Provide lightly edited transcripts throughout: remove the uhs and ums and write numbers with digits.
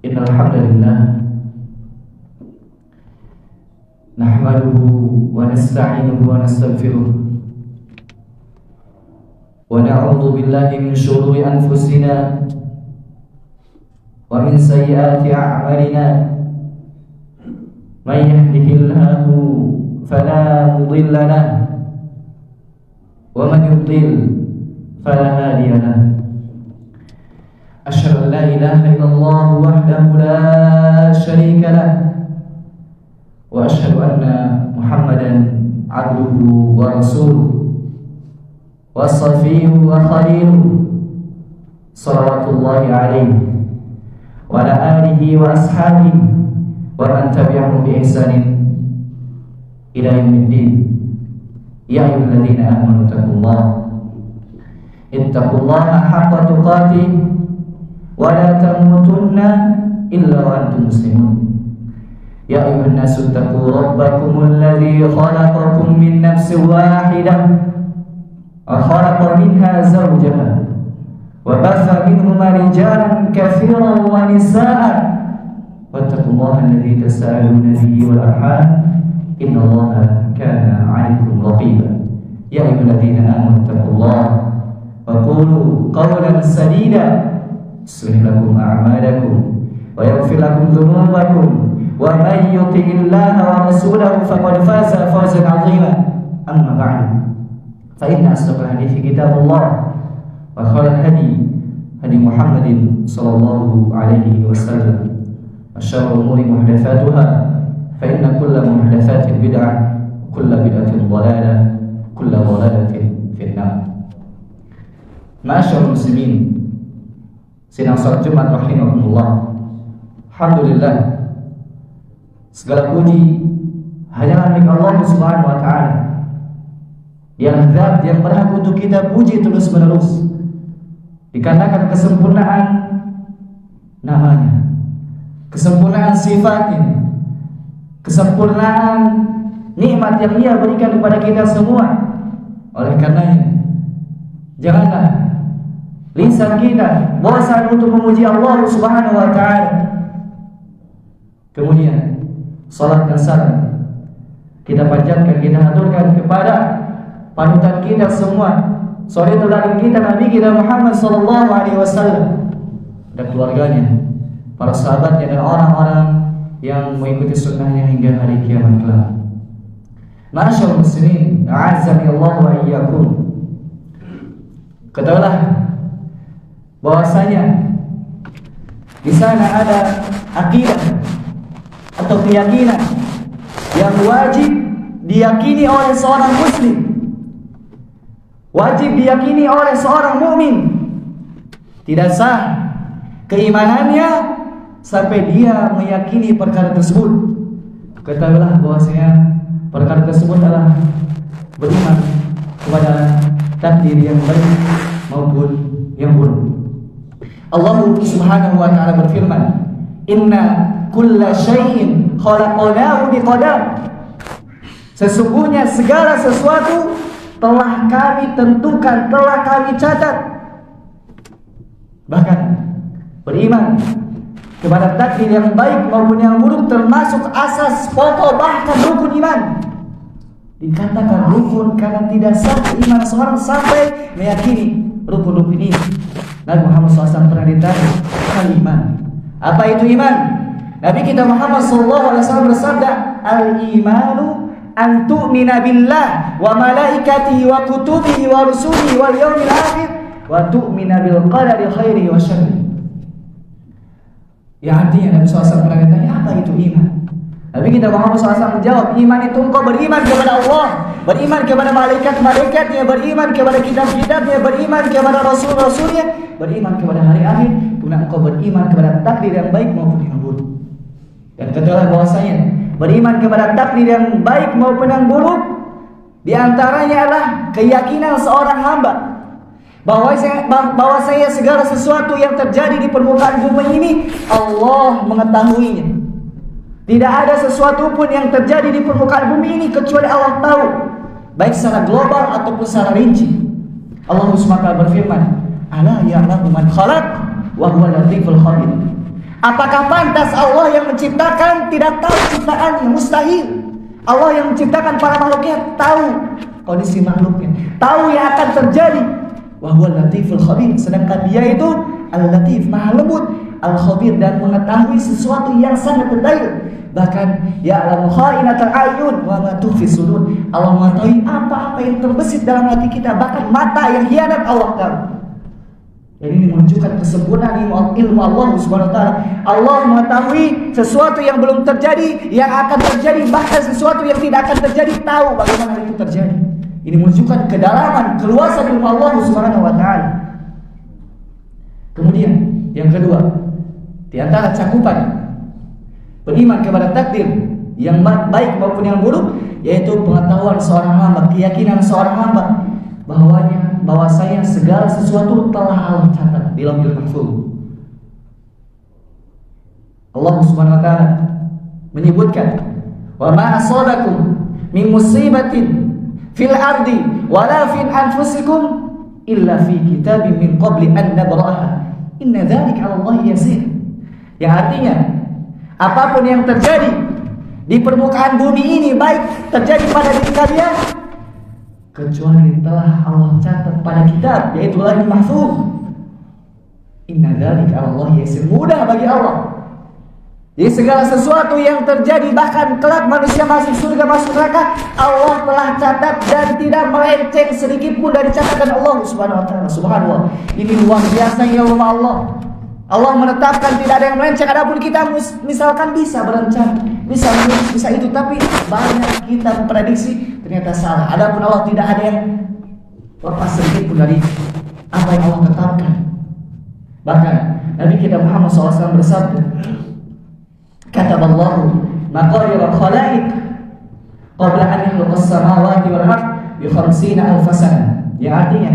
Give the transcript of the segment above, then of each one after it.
Innal hamdalillah nahmaduhu wa nasta'inuhu wa nastaghfiruh wa na'udzu billahi min shururi anfusina wa min sayyiati a'malina may yahdihillahu fala mudilla lahu wa man yudlil fala hadiya lahu. Asyhadu an la ilaha illallah wahdahu la syarika lah wa asyhadu anna Muhammadan abduhu wa rasuluh wa safiyuhu wa khaliluhu salawatullahi alaihi wa ala alihi wa ashabihi wa man tabi'ahum bi ihsanin ila yaumiddin. Ya ayyuhalladzina amanu ittaqullaha haqqa tuqatih wa la tamutunna illa wa antum muslimun. Ya ayyuhan nasu taqu rabbakumul ladzi khalaqakum min nafsin wahidah wa khalaqa minha zawjaha wa batha minhuma rijalan katsiran wa nisaa wattaqullaha alladzi tasaaluna bihi wal arham innallaha kana 'alaykum raqiba. Ya ayyuhalladzina amanu taqullaha wa qulu qawlan sadida yuslih lakum a'malakum wa yaghfir lakum dhunubakum wa may yuti'illaha wa rasulahu faqad faza fawzan 'azima. Amma ba'du, fa inna asdaqal hadithi kitabullah wa khairal hadi Muhammadin sallallahu alaihi wasallam wa syarrul umuri muhdatsatuha fa inna kulla muhdatsatin bid'ah kulla bid'atin dhalalah kulla dhalalatin finnar. Ma'asyiral muslimin, sidang salat Jumat rahimakumullah. Alhamdulillah, segala puji hanya milik Allah Subhanahu wa taala, yang zat yang berhak untuk kita puji terus-menerus, dikarenakan kesempurnaan namanya, kesempurnaan sifatnya, kesempurnaan nikmat yang Ia berikan kepada kita semua. Oleh karenanya, janganlah lisan kita bosan untuk memuji Allah Subhanahu wa taala. Kemudian salat dan salam kita panjatkan, kita haturkan kepada panutan kita semua, suri teladan kita, Nabi kita Muhammad sallallahu alaihi wasallam, dan keluarganya, para sahabatnya, dan orang-orang yang mengikuti sunnahnya hingga hari kiamat kelak. Ma'asyiral muslimin, a'azzani Allah wa iyyakum. Ketahuilah bahwasanya di sana ada akidah atau keyakinan yang wajib diyakini oleh seorang muslim, wajib diyakini oleh seorang mukmin. Tidak sah keimanannya sampai dia meyakini perkara tersebut. Ketahuilah bahwasanya perkara tersebut adalah beriman kepada takdir yang baik maupun yang buruk. Allah Subhanahu wa taala berfirman, "Inna kulla syai'in khalaqnahu biqadar." Sesungguhnya segala sesuatu telah kami tentukan, telah kami catat. Bahkan beriman kepada takdir yang baik maupun yang buruk termasuk asas pokok bahkan rukun iman. Dikatakan rukun karena tidak sah iman seorang sampai meyakini rukun-rukun ini. Nabi Muhammad SAW pernah ditanya, al-iman, apa itu iman? Nabi kita Muhammad SAW bersabda, al-imanu an tu'mina billah wa malaikatihi wa kutubihi wa rusulihi wal yawmil akhir wa tu'mina bil qadari khairihi wa syarrihi. Yang artinya Nabi SAW pernah ditanya, apa itu iman? Nabi kita Muhammad SAW menjawab, iman itu engkau beriman kepada Allah, beriman kepada malaikat-malaikatnya, beriman kepada kitab-kitabnya, beriman kepada rasul-rasulnya, beriman kepada hari akhir, kemudian engkau beriman kepada takdir yang baik maupun yang buruk. Dan ketahuilah bahwasanya beriman kepada takdir yang baik maupun yang buruk di antaranya adalah keyakinan seorang hamba bahwasanya segala sesuatu yang terjadi di permukaan bumi ini Allah mengetahuinya. Tidak ada sesuatu pun yang terjadi di permukaan bumi ini kecuali Allah tahu, baik secara global ataupun secara rinci. Allah SWT berfirman, "Ala ya'lamu man khalaq wa huwa latiful khabir." Apakah pantas Allah yang menciptakan tidak tahu ciptaannya? Mustahil. Allah yang menciptakan para makhluknya tahu kondisi makhluknya, tahu yang akan terjadi. Wa huwal latiful khabir. Sedangkan dia itu al-latif, maha lembut, al-khabir, dan mengetahui sesuatu yang sangat detail. Bahkan ya'lamu kha'inatal a'yun wa ma tukhfi sudur. Allah mengetahui apa-apa yang terbesit dalam hati kita, bahkan mata yang hianat Allah tahu. Jadi ini menunjukkan kesempurnaan ilmu Allah Subhanahu wa taala. Allah mengetahui sesuatu yang belum terjadi, yang akan terjadi, bahkan sesuatu yang tidak akan terjadi, tahu bagaimana itu terjadi. Ini menunjukkan kedalaman, keluasan ilmu Allah Subhanahu wa taala. Kemudian yang kedua, di antara cakupan beriman kepada takdir yang baik maupun yang buruk, yaitu pengetahuan seorang hamba, keyakinan seorang hamba bahwasanya segala sesuatu telah Allah catat di Lauhul Mahfuz. Allah Subhanahu wa taala menyebutkan, "Wa ma asabakum min musibatin fil ardi wala fi anfusikum illa fi kitabim min qabli an nabra'aha. Inna dzalika 'ala Allah yasir." Yang artinya, apapun yang terjadi di permukaan bumi ini, baik terjadi pada diri kalian, kecuali telah Allah catat pada kitab, yaitu Lauhul Mahfuz. Inna dzalika 'ala Allah yasir, mudah bagi Allah. Jadi segala sesuatu yang terjadi, bahkan kelak manusia masuk surga, masuk neraka, Allah telah catat dan tidak melenceng sedikit pun dari catatan Allah Subhanahu wa taala. Subhanallah. Ini luar biasa ilmu Allah. Allah menetapkan tidak ada yang melenceng. Adapun kita misalkan bisa berencana, bisa itu, tapi banyak kita memprediksi ternyata salah. Adapun Allah tidak ada yang lepas sedikit pun dari apa yang Allah tetapkan. Bahkan Nabi kita Muhammad SAW bersabda, "Kataballahu maqadir al-khalaiq qabla an yakhluqas samawati wal ardh bi 50,000 sana." Yang artinya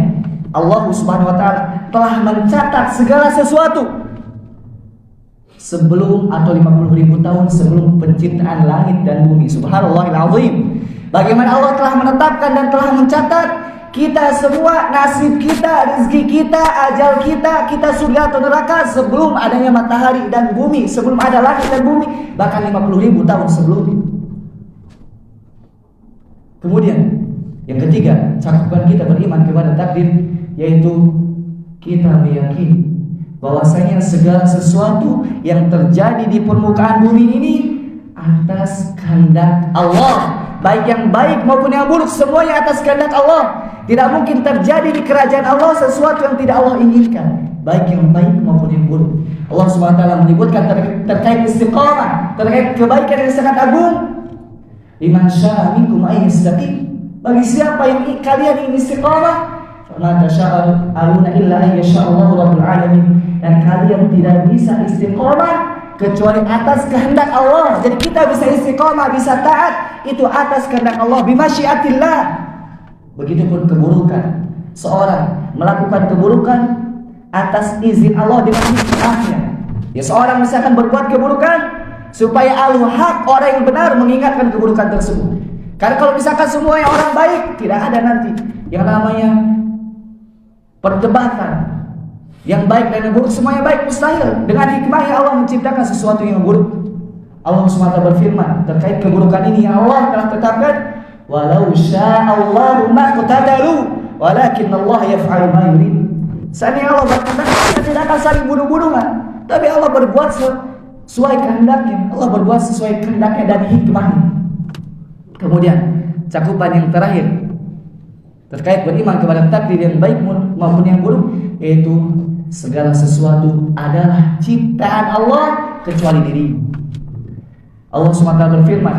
Allah Subhanahu wa taala telah mencatat segala sesuatu sebelum atau 50.000 tahun sebelum penciptaan langit dan bumi. Subhanallahil azim. Bagaimana Allah telah menetapkan dan telah mencatat kita semua, nasib kita, rezeki kita, ajal kita surga atau neraka sebelum adanya matahari dan bumi, sebelum ada langit dan bumi, bahkan 50.000 tahun sebelumnya. Kemudian yang ketiga, cakupan kita beriman kepada takdir, yaitu kita meyakini bahwasanya segala sesuatu yang terjadi di permukaan bumi ini atas kehendak Allah. Baik yang baik maupun yang buruk, semuanya atas kehendak Allah. Tidak mungkin terjadi di kerajaan Allah sesuatu yang tidak Allah inginkan, baik yang baik maupun yang buruk. Allah Subhanahu wa taala menyebutkan terkait istiqamah, terkait kebaikan yang sangat agung. Liman syaa minkum ay yastaqim. Bagi siapa yang kalian ingin istiqamah, fama tasha'aluna illa ay yasha'allahu rabbul alamin. Dan kalian tidak bisa istiqamah kecuali atas kehendak Allah. Jadi kita bisa istiqamah, bisa taat, itu atas kehendak Allah, bimasyiatillah. Begitupun keburukan, seorang melakukan keburukan atas izin Allah dengan hikmahnya. Ya, seorang misalkan berbuat keburukan supaya al-haq, orang yang benar, mengingatkan keburukan tersebut. Karena kalau misalkan semuanya orang baik, tidak ada nanti yang namanya perdebatan. Yang baik dan yang buruk semuanya baik, mustahil. Dengan hikmahnya Allah menciptakan sesuatu yang buruk. Allah SWT berfirman terkait keburukan ini yang Allah telah tetapkan, "Walau sya'allahu ma qatadalu, walakin Allah yaf'alu ma yurid." Seandainya Allah berkehendak, kita tidak akan saling bunuh-bunuhan, tapi Allah berbuat sesuai kehendaknya. Allah berbuat sesuai kehendaknya dan hikmahnya. Kemudian cakupan yang terakhir terkait beriman kepada takdir yang baik maupun yang buruk, yaitu segala sesuatu adalah ciptaan Allah kecuali dirimu. Allah SWT berfirman,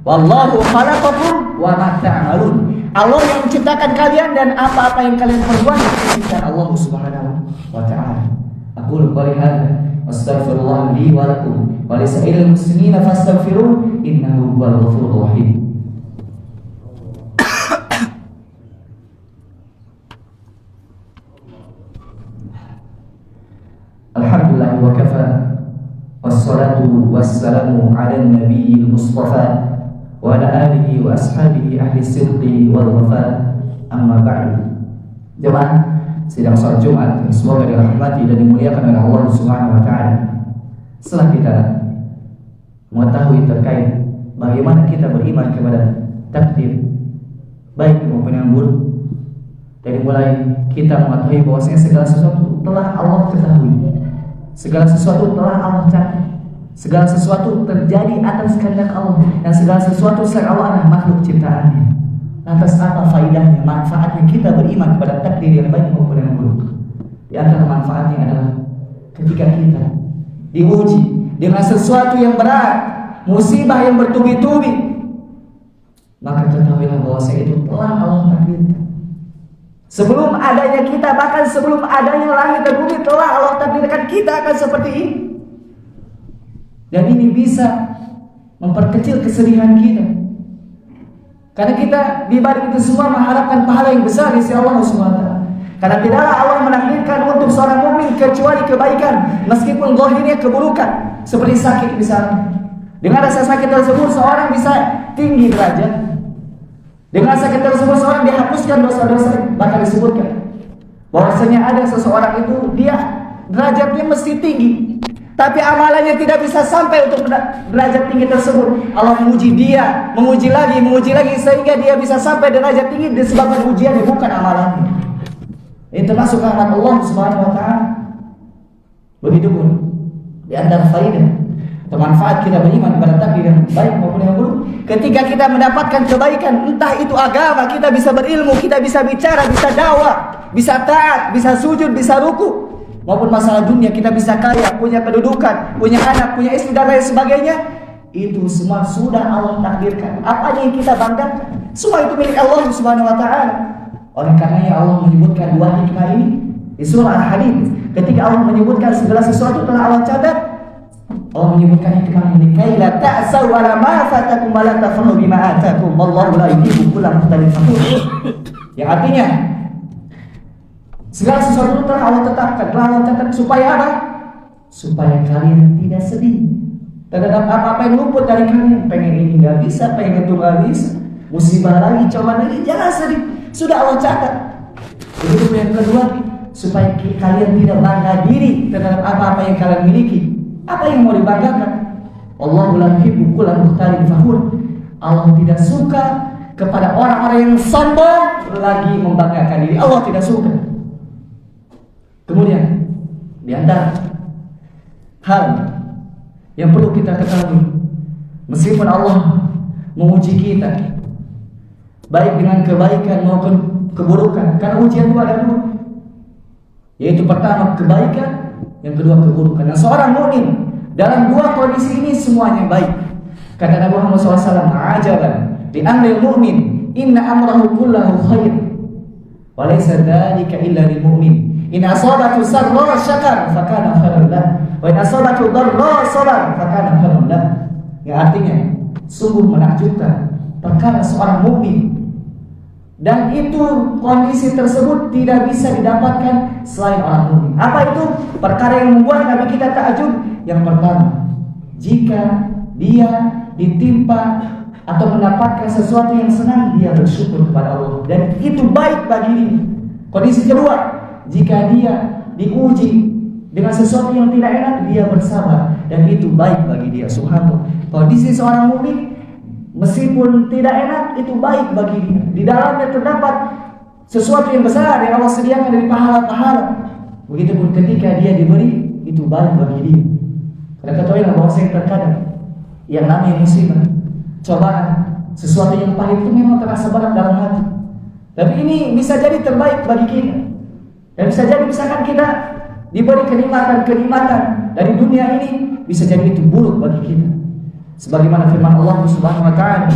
"Wallahu khalaqakum wa ma ta'malun." Allah yang menciptakan kalian dan apa-apa yang kalian perbuat itu ciptaan Allah Subhanahu wa taala. Aqulu qouli hadza astaghfirullah li wa lakum wa li sa'iril muslimina fastaghfiruh innahu huwal ghafurur rahim. Alhamdulillah wa kafa, wassalatu wassalamu ala nabiyil mustafa wa ala alihi wa ashabihi ahli sidqi wal wafa, amma ba'du. Jemaah sidang salat Jumat yang semoga dirahmati dan dimuliakan oleh Allah Subhanahu wa taala. setelah kita mengetahui terkait bagaimana kita beriman kepada takdir baik maupun yang buruk, dari mulai kita mengetahui bahwasanya segala sesuatu telah Allah ketahui, segala sesuatu telah Allah catat, segala sesuatu terjadi atas kehendak Allah, dan segala sesuatu selain Allah adalah makhluk ciptaannya. Lantas apa faedahnya, manfaatnya kita beriman kepada takdir yang baik maupun yang buruk? Di antara manfaatnya adalah ketika kita diuji dengan sesuatu yang berat, musibah yang bertubi-tubi, maka ketahuilah bahwa itu telah Allah takdirkan. Sebelum adanya kita, bahkan sebelum adanya langit dan bumi, telah Allah takdirkan kita akan seperti ini. Dan ini bisa memperkecil kesedihan kita, karena kita di balik itu semua mengharapkan pahala yang besar di sisi Allah SWT. Karena tidaklah Allah menakdirkan untuk seorang mukmin kecuali kebaikan, meskipun zahirnya keburukan, seperti sakit misalnya. Dengan rasa sakit tersebut seorang bisa tinggi derajat. Dengan sakit tersebut seorang dihapuskan dosa-dosa. Bahkan disebutkan bahwasanya ada seseorang itu dia derajatnya mesti tinggi, tapi amalannya tidak bisa sampai untuk derajat tinggi tersebut. Allah menguji dia, menguji lagi sehingga dia bisa sampai derajat tinggi disebabkan ujiannya, bukan amalannya. Ini termasuk rahmat Allah Subhanahu wa taala. Begitu pun di antara faedah atau manfaat kita beriman kepada takdir yang baik maupun yang buruk, ketika kita mendapatkan kebaikan, entah itu agama, kita bisa berilmu, kita bisa bicara, bisa dakwah, bisa taat, bisa sujud, bisa ruku, maupun masalah dunia, kita bisa kaya, punya kedudukan, punya anak, punya istri dan lain sebagainya, itu semua sudah Allah takdirkan. Apa yang kita banggakan, semua itu milik Allah Subhanahu wa taala. Oleh karenanya Allah menyebutkan dua hikmah ini di surah Al-Hadid. Ketika Allah menyebutkan segala sesuatu telah Allah catat, Allah menyebutkan hikmah ini, kai la ta'sau ala ma fatakum wa la tafrahu bima atakum wallahu la yuhibbu kulla mukhtalin fakhur. Yang artinya segala sesuatu telah Allah tetapkan, telah Allah catat supaya apa? Supaya kalian tidak sedih terhadap apa-apa yang luput dari kalian. Pengen ini enggak bisa, pengen itu enggak bisa, musibah lagi, cobaan lagi, jangan sedih. Sudah Allah catat. Begitu yang kedua, supaya kalian tidak bangga diri terhadap apa-apa yang kalian miliki. Apa yang mau dibanggakan? Allahu la yuhibbu kulla mukhtalin fakhur. Allah tidak suka kepada orang-orang yang sombong lagi membanggakan diri. Allah tidak suka. Kemudian di antara hal yang perlu kita ketahui, meskipun Allah menguji kita baik dengan kebaikan maupun keburukan, karena ujian itu ada dua, yaitu pertama kebaikan, yang kedua keburukan. Dan seorang mukmin dalam dua kondisi ini semuanya baik. Kata Nabi Muhammad SAW, ajaban li amril mu'min, inna amrahu kullahu khair, wa laysa dzalika illa lil mu'min. In asabatu sarra syakar fakana khairan lahu, wa in asabatu dharra sabar fakana khairan lahu. Yang artinya sungguh menakjubkan perkara seorang mukmin, dan itu kondisi tersebut tidak bisa didapatkan selain orang mukmin. Apa itu? Perkara yang membuat Nabi kita takjub. Yang pertama, jika dia ditimpa atau mendapatkan sesuatu yang senang, dia bersyukur kepada Allah, dan itu baik bagi dia. Kondisi kedua, jika dia diuji dengan sesuatu yang tidak enak, dia bersabar, dan itu baik bagi dia. Subhanallah. Kondisi seorang mukmin meskipun tidak enak, itu baik bagi dia. Di dalamnya terdapat sesuatu yang besar yang Allah sediakan dari pahala-pahala. Begitupun ketika dia diberi, itu baik bagi dia. Karena ketahuilah bahwa terkadang yang namanya musibah, cobaan, sesuatu yang pahit itu memang terasa berat dalam hati. Tapi ini bisa jadi terbaik bagi kita. Dan bisa jadi misalkan kita diberi kenikmatan dari dunia ini, bisa jadi itu buruk bagi kita. Sebagaimana firman Allah Subhanahu wa taala,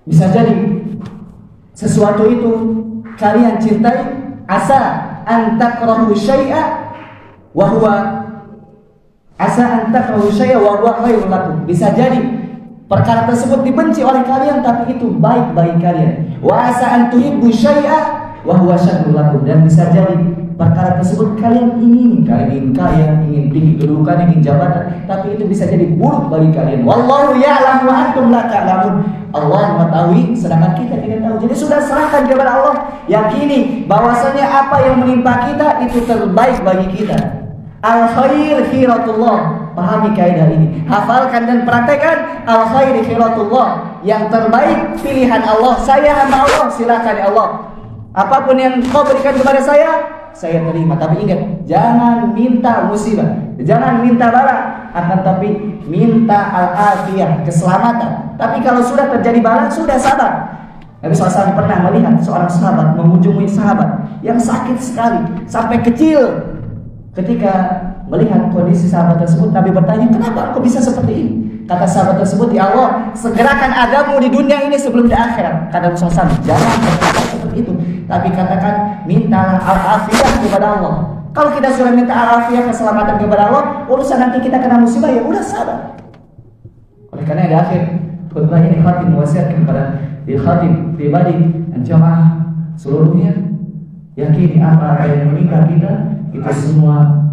bisa jadi sesuatu itu kalian cintai, asa an takrahu syai'a wa huwa khairul lakum. Bisa jadi perkara tersebut dibenci oleh kalian, tapi itu baik bagi kalian. Wa asa an tuhibbu syai'a wa huwa syarrul lakum. Dan bisa jadi perkara tersebut kalian ingin kaya, ingin tinggi kedudukan, ingin jabatan, tapi itu bisa jadi buruk bagi kalian. Wallahu ya'lamu wa antum la ta'lamun. Allah mengetahui sedangkan kita tidak tahu. Jadi sudah serahkan kepada Allah. Yakini bahwasanya apa yang menimpa kita itu terbaik bagi kita. Al khair khiratullah. Pahami kaidah ini. Hafalkan dan praktekkan. Al khair khiratullah. Yang terbaik pilihan Allah. Saya hamba Allah, silakan ya Allah. Apapun yang kau berikan kepada saya terima. Tapi ingat, jangan minta musibah, jangan minta bala, akan tapi minta al-afiyah, keselamatan. Tapi kalau sudah terjadi bala, sudah sabar. Nabi SAW pernah melihat seorang sahabat mengunjungi sahabat yang sakit sekali sampai kecil. Ketika melihat kondisi sahabat tersebut, Nabi bertanya, kenapa kau bisa seperti ini? Kata sahabat tersebut, ya Allah, segerakan adamu di dunia ini sebelum di akhirat. Kata Rasulullah SAW, jangan berkata seperti itu, tapi katakan mintalah al-afiyah kepada Allah. Kalau kita sudah minta al-afiyah, keselamatan kepada Allah, urusan nanti kita kena musibah, ya udah sabar. Oleh karena di akhir khutbah ini khatib mewasiatkan kepada khatib pribadi dan jamaah seluruhnya, yakini apa yang menimpa kita itu semua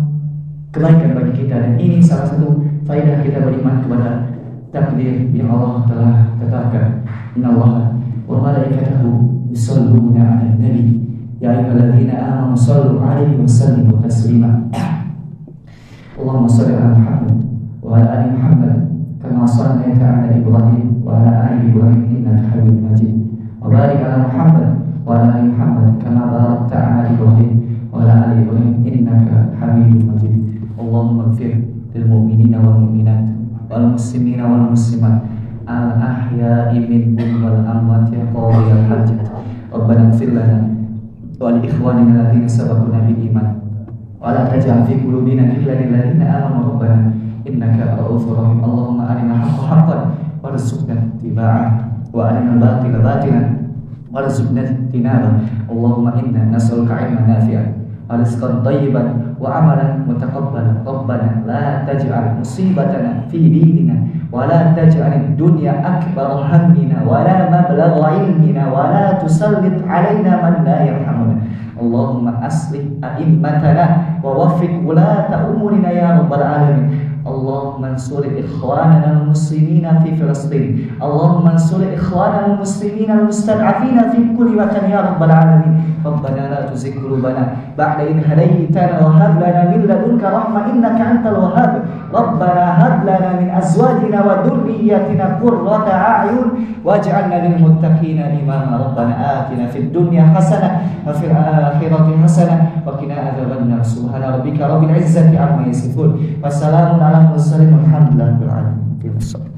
kebaikan bagi kita, dan ini salah satu faedah kita beriman kepada takdir yang Allah telah tetapkan. Innallaha wa malaikatahu yusholluna 'alan nabi ya ayyuhalladzina amanu shallu 'alaihi wa sallimu taslima. Allahumma shalli 'ala Muhammad wa 'ala ali Muhammad kama shallaita 'ala Ibrahim wa 'ala ali Ibrahim innaka Hamidum Majid. Wa barik 'ala Muhammad wa 'ala ali Muhammad kama barakta 'ala Ibrahim wa 'ala ali Ibrahim innaka Hamidum Majid. Allahumma ighfir lil mu'minina wal mu'minat wal muslimina wal muslimat al ahya'i minhum wal amwat ya qadiyal hajat. Rabbana ighfir lana wa li ikhwanina alladziina sabaquna bil iman wa la taj'al fi qulubina ghillan lil ladzina amanu rabbana innaka ra'ufur rahim. Allahumma arina al-haqqa haqqan warzuqna ittiba'ah wa arina al-batila batilan warzuqna ijtinabah. Allahumma inna nas'aluka 'ilman nafi'an wa rizqan thayyiban wa amalan mutaqabbalan. Rabbana la taj'al musibatana fi dinina wa la taj'al ad-dunya akbar hammina wa la mablagha ilmina wa la tusallit 'alaina man la yarhamuna. Allahumma aslih a'immatana wa waffiq wulata umurina ya rabbal alamin. Allahumma ansur ikhwanana al-muslimina fi Filistin. Allahumma ansur ikhwanana al-muslimina al-mustad'afina fi kulli makan ya rabbal alamin. Rabbana la tuzigh qulubana ba'da idh hadaytana wa hab lana min ladunka rahmah innaka antal wahhab. Rabbana hab lana min azwajina wa dhurriyyatina qurrata a'yun waj'alna lil muttaqina imama. Rabbana atina fid dunya hasanah wa fil akhirati hasanah wa qina adzabannar. Subhana rabbika rabbil izzati amma yasifun. Wassalamun ala mursalin walhamdulillahi rabbil alamin.